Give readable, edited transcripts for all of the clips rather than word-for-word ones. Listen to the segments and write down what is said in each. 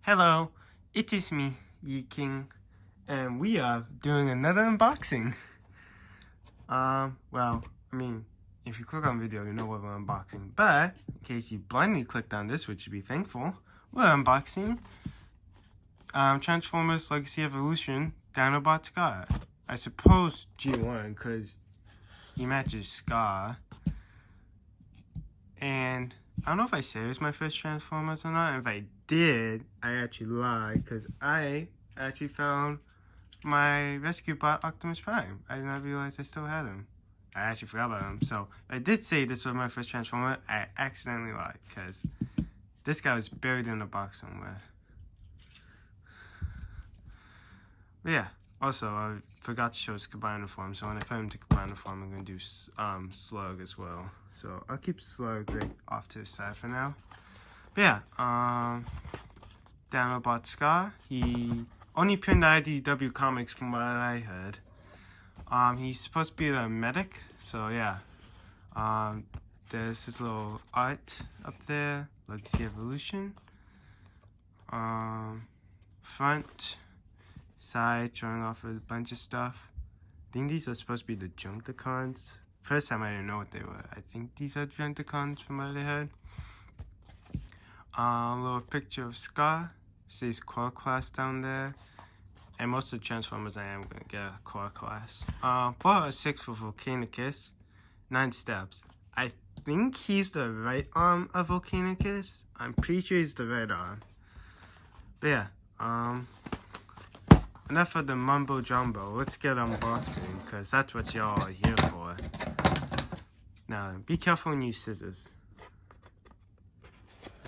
Hello, it is me, Yi King, and we are doing another unboxing. Well, I mean, if you click on video, you know what we're unboxing. But in case you blindly clicked on this, which you'd be thankful, we're unboxing Transformers Legacy Evolution Dinobot Scarr. I suppose G1 because he matches Scarr. And I don't know if I said it was my first Transformers or not. If I did, I actually lied because I actually found my rescue bot Optimus Prime. I did not realize I still had him. I actually forgot about him. So I did say this was my first Transformer. I accidentally lied because this guy was buried in a box somewhere. But yeah, also I forgot to show his Combiner form. So when I put him to Combiner form, I'm going to do Slug as well. So I'll keep Slug right off to the side for now. But yeah, Dinobot Scarr, he only appeared in IDW comics from what I heard. He's supposed to be a medic, so yeah. There's his little art up there, Legacy Evolution. Front, side, showing off a bunch of stuff. I think these are supposed to be the Junkticons. First time I didn't know what they were. I think these are Junkticons from what I heard. Little picture of Scarr. Says core class down there. And most of the Transformers I am going to get a core class. 4 or 6 for Volcanicus. 9 steps. I think he's the right arm of Volcanicus. I'm pretty sure he's the right arm. But yeah, enough of the mumbo jumbo. Let's get unboxing, because that's what y'all are here for. Now, be careful when you use scissors.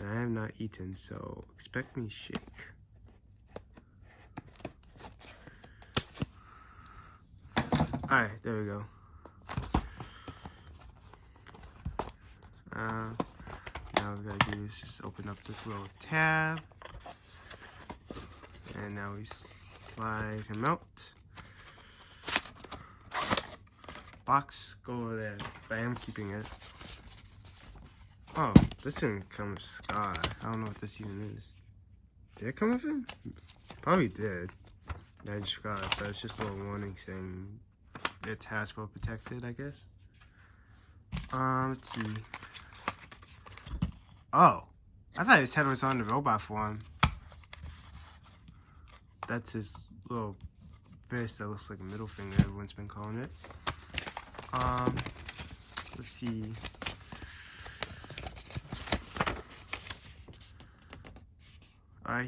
I have not eaten, so expect me to shake. Alright, there we go. Now what we gotta do is just open up this little tab. And now we slide him out. Box, go over there. But I am keeping it. Oh, this didn't come with Scarr. I don't know what this even is. Did it come with him? Probably did. I just forgot it, but it's just a little warning saying it's Hasbro protected, I guess. Let's see. Oh, I thought his head was on the robot form. That's his little fist that looks like a middle finger, everyone's been calling it. Let's see.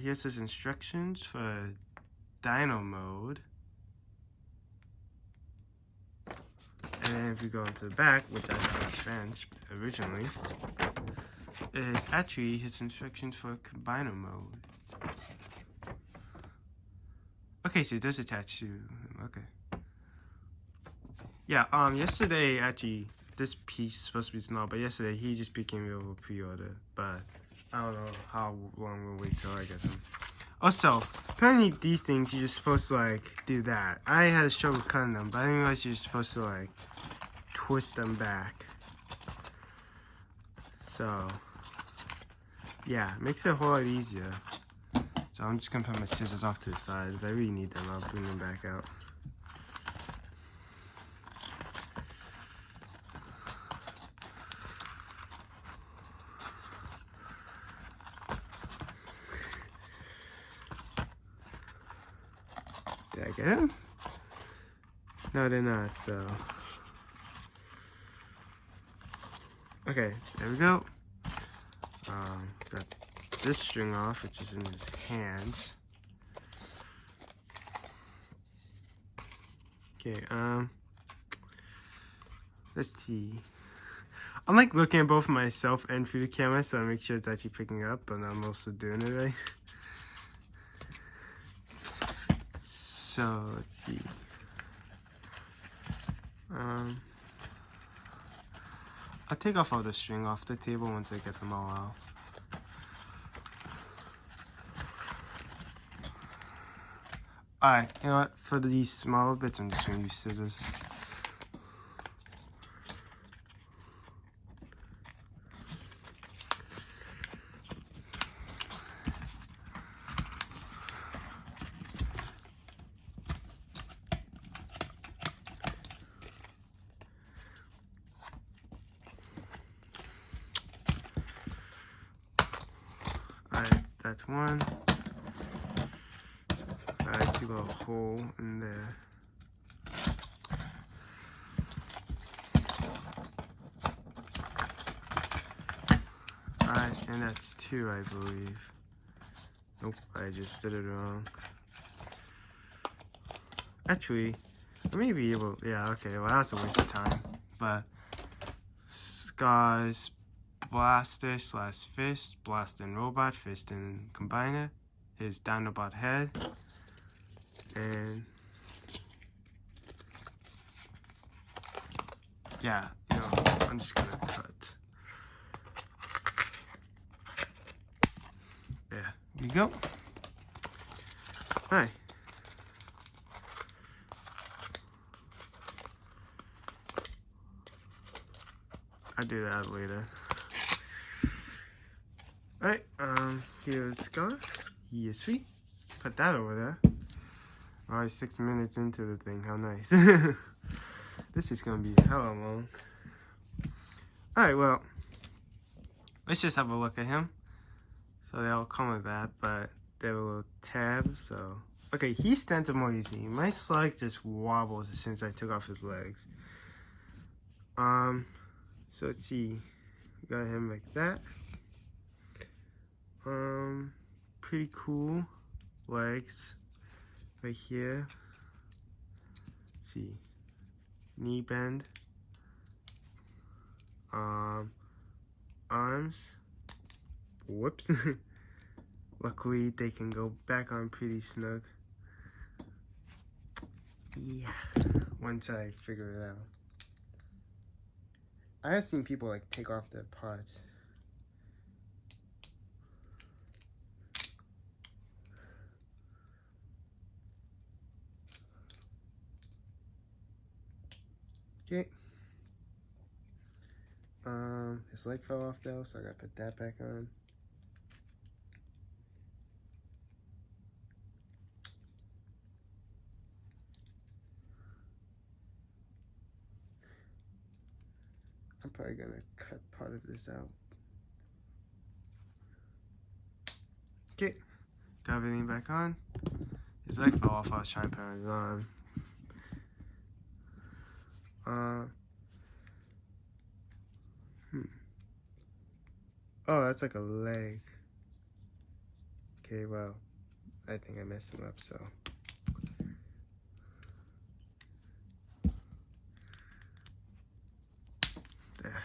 Here's his instructions for Dino mode. And then if you go into the back, which I thought was French originally, is actually his instructions for Combiner mode. Okay, so it does attach to him. Okay. Yeah, yesterday, actually, this piece is supposed to be small, but yesterday he just became available pre-order, but I don't know how long we'll wait till I get them. Also, apparently these things, you're just supposed to, like, do that. I had a struggle cutting them, but I didn't realize you're supposed to, like, twist them back. So, yeah, it makes it a whole lot easier. So I'm just gonna put my scissors off to the side. If I really need them, I'll bring them back out. Did I get him? No, they're not, so. Okay, there we go. Got this string off, which is in his hands. Okay, let's see. I'm like looking at both myself and through the camera, so I make sure it's actually picking up, but I'm also doing it right. So let's see. I'll take off all the string off the table once I get them all out. Alright, you know what? For these small bits, I'm just gonna use scissors. that's one. I see a little hole in there. Alright, and that's two, I believe. Nope, I just did it wrong. Actually, I may be able, yeah, okay, well that's a waste of time. But Scarr's blaster slash fist, blast and robot, fist and combiner, his dinobot head, and yeah, you know, I'm just gonna cut. There you go. Alright. I'll do that later. Alright, here's Scarr. He is free. Put that over there. Alright, 6 minutes into the thing. How nice. This is gonna be hella long. Alright, well, let's just have a look at him. So they all come with that, but they have a little tab, so. Okay, he stands up more easy. My slug just wobbles as soon as I took off his legs. So let's see. We got him like that. Pretty cool legs right here. Let's see. Knee bend. Arms. Whoops. Luckily, they can go back on pretty snug. Yeah. Once I figure it out. I have seen people like take off their parts. Okay. His leg fell off though, so I gotta put that back on. I'm probably gonna cut part of this out. Okay, got everything back on. His leg fell off while I was trying to put on his arm. Oh, that's like a leg. Okay, well, I think I messed him up, so. There.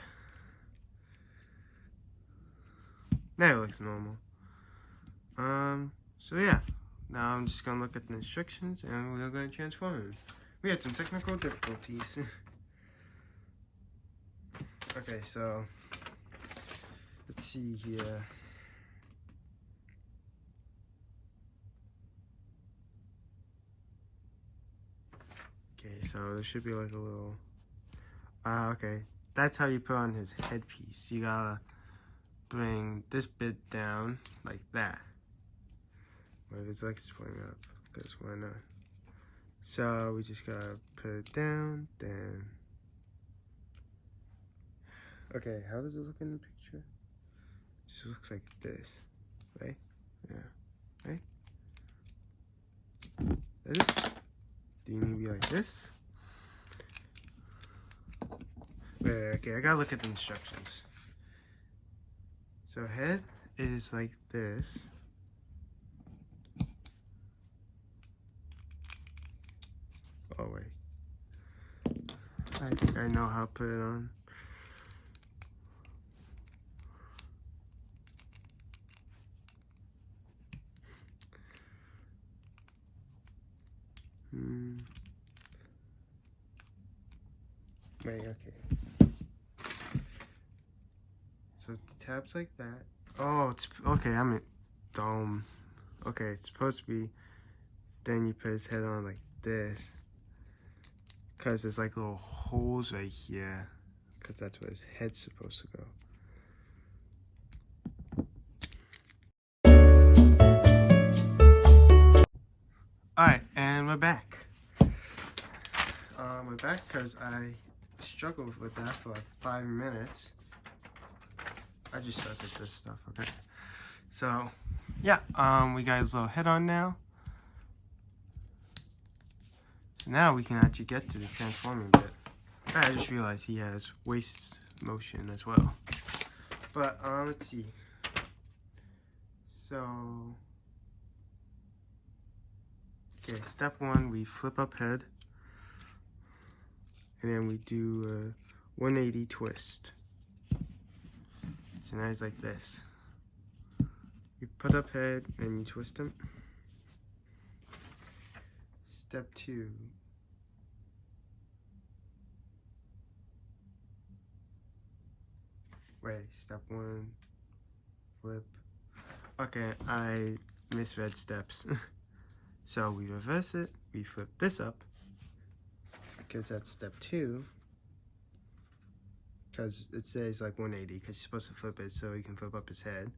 Now it looks normal. So yeah. Now I'm just gonna look at the instructions and we're gonna transform him. We had some technical difficulties. Okay, so let's see here. Okay, so there should be like a little. Okay, that's how you put on his headpiece. You gotta bring this bit down like that. Wait, his legs pointing up, because why not? So we just gotta put it down, then. Okay, how does it look in the picture? It just looks like this, right? Yeah, right? Is it? Do you need to be like this? Wait, okay, I gotta look at the instructions. So head is like this. Oh wait. I think I know how to put it on. Wait, okay. So tabs like that. Oh, it's okay. I mean, dome. Okay, it's supposed to be. Then you put his head on like this, cause there's like little holes right here, cause that's where his head's supposed to go. All right, and we're back. We're back because I struggled with that for like 5 minutes. I just suck at this stuff, okay? So, yeah, we got his little head on now. So now we can actually get to the transforming bit. I just realized he has waist motion as well. But let's see. So okay, step one, we flip up head, and then we do a 180 twist. So now he's like this. You put up head and you twist him. Step two. Wait, step one, flip. Okay, I misread steps. So we reverse it, we flip this up, because that's step two. Because it says like 180, because you're supposed to flip it so you can flip up his head.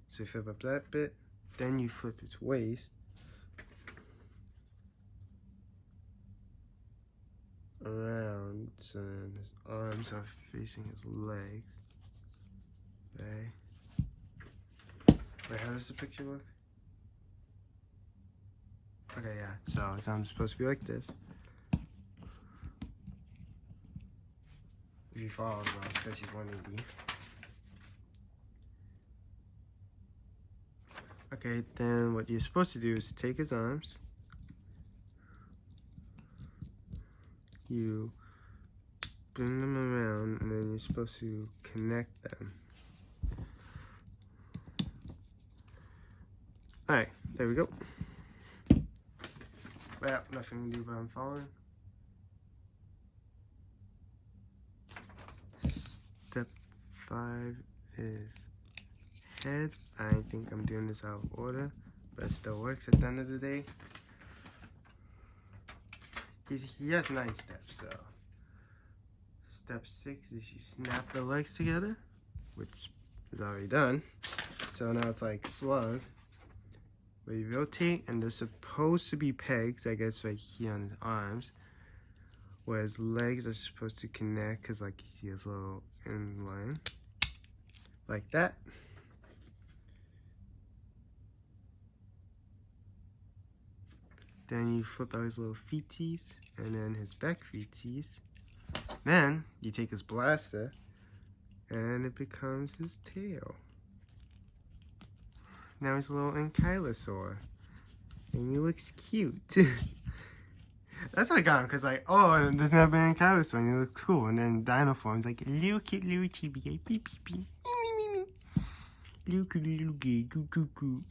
So you flip up that bit, then you flip his waist. Around, so then his arms are facing his legs. Okay. Wait, how does the picture look? Okay, yeah, so his arm's supposed to be like this. If you follow, well, it's because he's 180. Okay, then what you're supposed to do is take his arms. You bring them around, and then you're supposed to connect them. Alright, there we go. Well, nothing to do but I'm following. Step 5 is head. I think I'm doing this out of order, but it still works at the end of the day. He has 9 steps, so. Step 6 is you snap the legs together, which is already done. So now it's like slug, where you rotate, and they're supposed to be pegs, I guess, right here on his arms, where his legs are supposed to connect, because like you see his little end line, like that. Then you flip out his little feeties, and then his back feeties. Then you take his blaster, and it becomes his tail. Now he's a little ankylosaur, and he looks cute. That's what I got him, because like, oh, there's never been an ankylosaur, and he looks cool. And then Dino Form's like, little cute little chibi, beep beep beep, me. Little cute little gay, goo.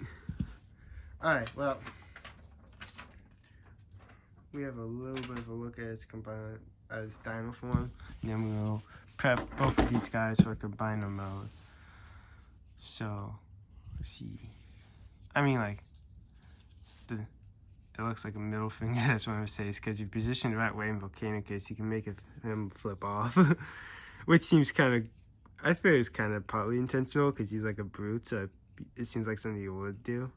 Alright, well, we have a little bit of a look at his combined as Dino Form, and then we'll prep both of these guys for combiner mode. So, let's see. I mean, like, it looks like a middle finger, that's what I'm gonna say, is because you position the right way in Volcanicus, you can make him flip off. Which seems kind of, I feel it's kind of partly intentional, because he's like a brute, so it seems like something you would do.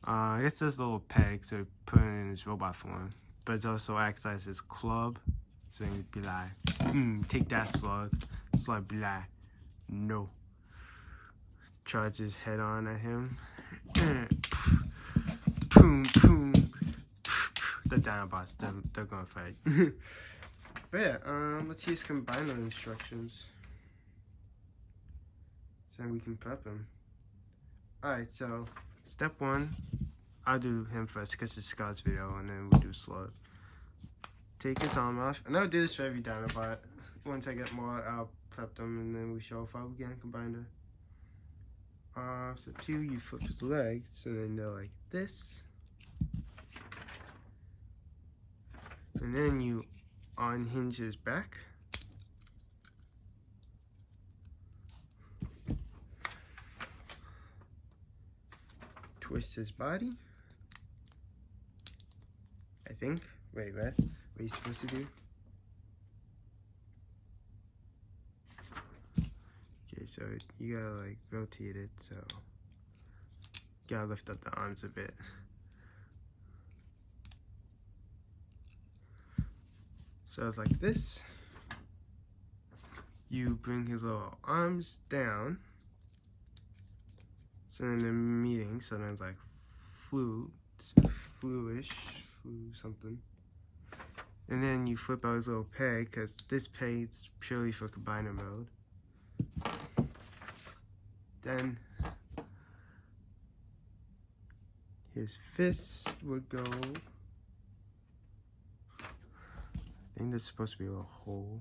I guess there's a little peg, so put it in his robot form. But it also acts as his club, so he'd be like, take that slug. Slug be like, no. Charge his head on at him. Boom. The Dinobots, they're gonna fight. But yeah, let's use combiner instructions. So we can prep him. Alright, so step 1, I'll do him first because it's Scar's video, and then we'll do slug. Take his arm off, and I'll do this for every Dinobot. Once I get more, I'll prep them, and then we show off how we can combine them. Step 2, you flip his legs, and then they're like this. And then you unhinge his back. Twist his body. I think. Wait, what? What are you supposed to do? Okay, so you gotta like rotate it, so you gotta lift up the arms a bit. So it's like this. You bring his little arms down. So in the meeting, sometimes like flu something. And then you flip out his little peg, because this peg is purely for combiner mode. Then his fist would go. I think there's supposed to be a little hole.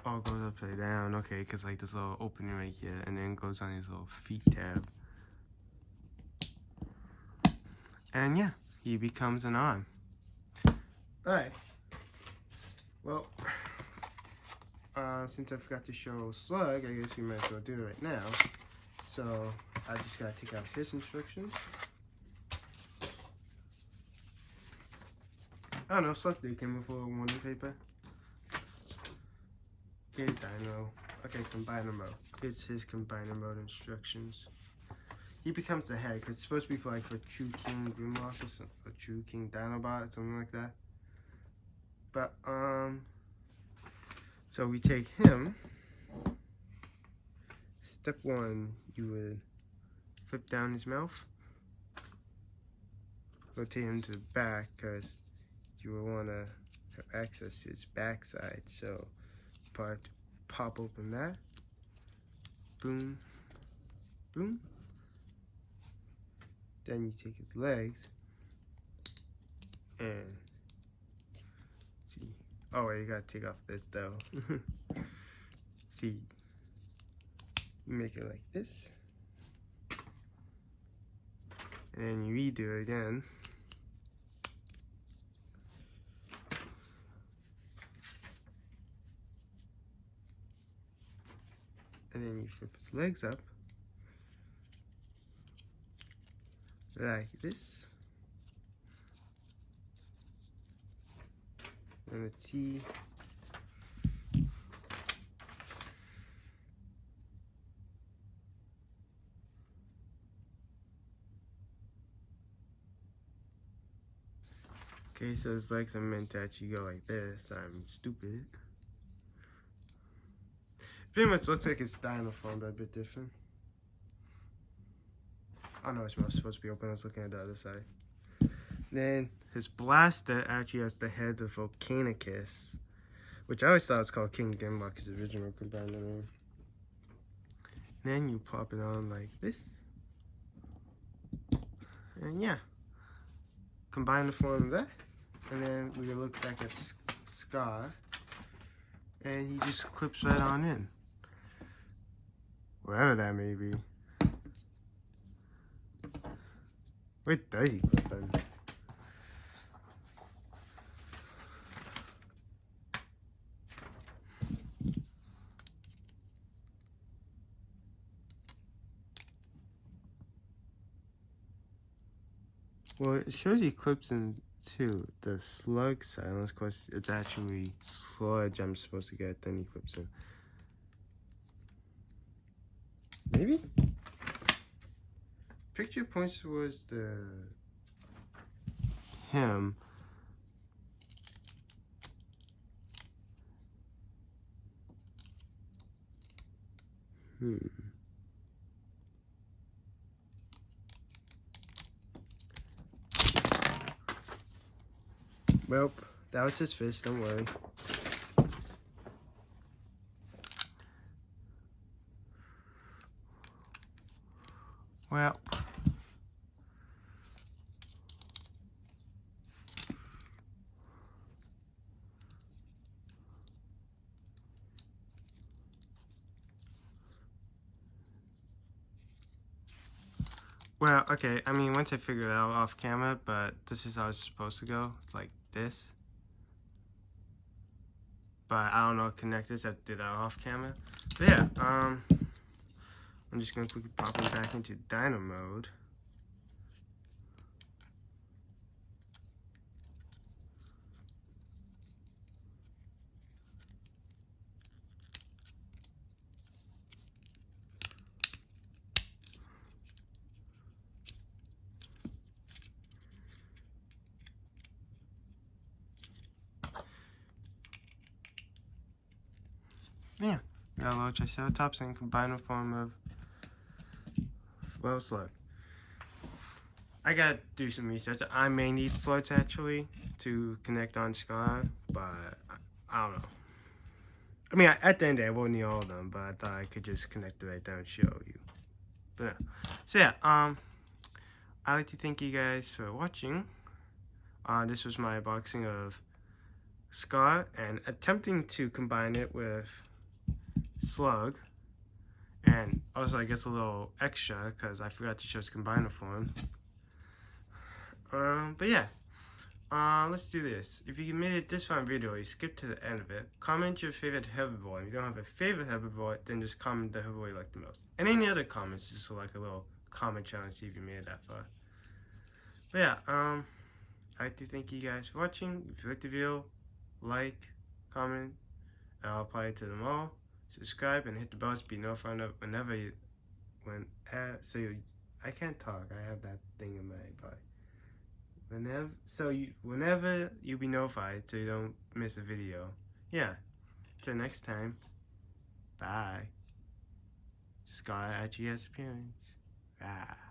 All goes upside down, okay, because like this little opening right here, and then goes on his little feet tab. And yeah, he becomes an arm. Alright. Well, since I forgot to show Slug, I guess we might as well do it right now. So, I just gotta take out his instructions. I don't know, Slug dude came with a little warning paper. Here's Dino. Okay, combiner mode. Here's his combiner mode instructions. He becomes the head, because it's supposed to be for like for True King Grimlock or something, or True King Dinobot, something like that. But, so we take him. Step 1, you would flip down his mouth. Rotate him to the back, because you will want to have access to his backside. So, pop open that. Boom. Boom. Then you take his legs and see. Oh wait, you gotta take off this though. See, you make it like this, and then you redo it again. And then you flip his legs up like this. And let's see. Okay, so his legs are meant to actually go like this. I'm stupid. Pretty much looks like it's dino form, but a bit different. Oh no, it's supposed to be open. I was looking at the other side. Then his blaster actually has the head of Volcanicus, which I always thought was called King Grimlock, his original combiner name. Then you pop it on like this. And yeah, combine the form of that. And then we look back at Scarr, and he just clips right on in. Wherever that may be. Where does he clip in? Well, it shows he clips into the slug side, unless of course it's actually sludge I'm supposed to get, then he clips in. Maybe? Picture points towards him. Well, that was his fist, don't worry. Well, okay, I mean, once I figured it out off camera, but this is how it's supposed to go. It's like this. But I don't know connectors, I did that off camera. But yeah, I'm just gonna quickly pop him back into Dino mode. Yeah, we got a little Triceratops and combined a form of well slug. I gotta do some research. I may need slugs actually to connect on Scarr, but I don't know. I mean, at the end of the day, I won't need all of them, but I thought I could just connect it right there and show you. But yeah. So yeah, I'd like to thank you guys for watching. This was my unboxing of Scarr and attempting to combine it with Slug. And also, I guess a little extra because I forgot to show its combiner form. But yeah, let's do this. If you made it this far in video, you skip to the end of it. Comment your favorite herbivore. If you don't have a favorite herbivore, then just comment the herbivore you like the most. And any other comments, just like a little comment challenge, see if you made it that far. But yeah, I'd like to thank you guys for watching. If you liked the video, like, comment, and I'll apply it to them all. Subscribe and hit the bell to be notified of whenever you, I can't talk. I have that thing in my body. Whenever you be notified so you don't miss a video. Yeah. Till next time. Bye. Scarr at GS appearance. Bye.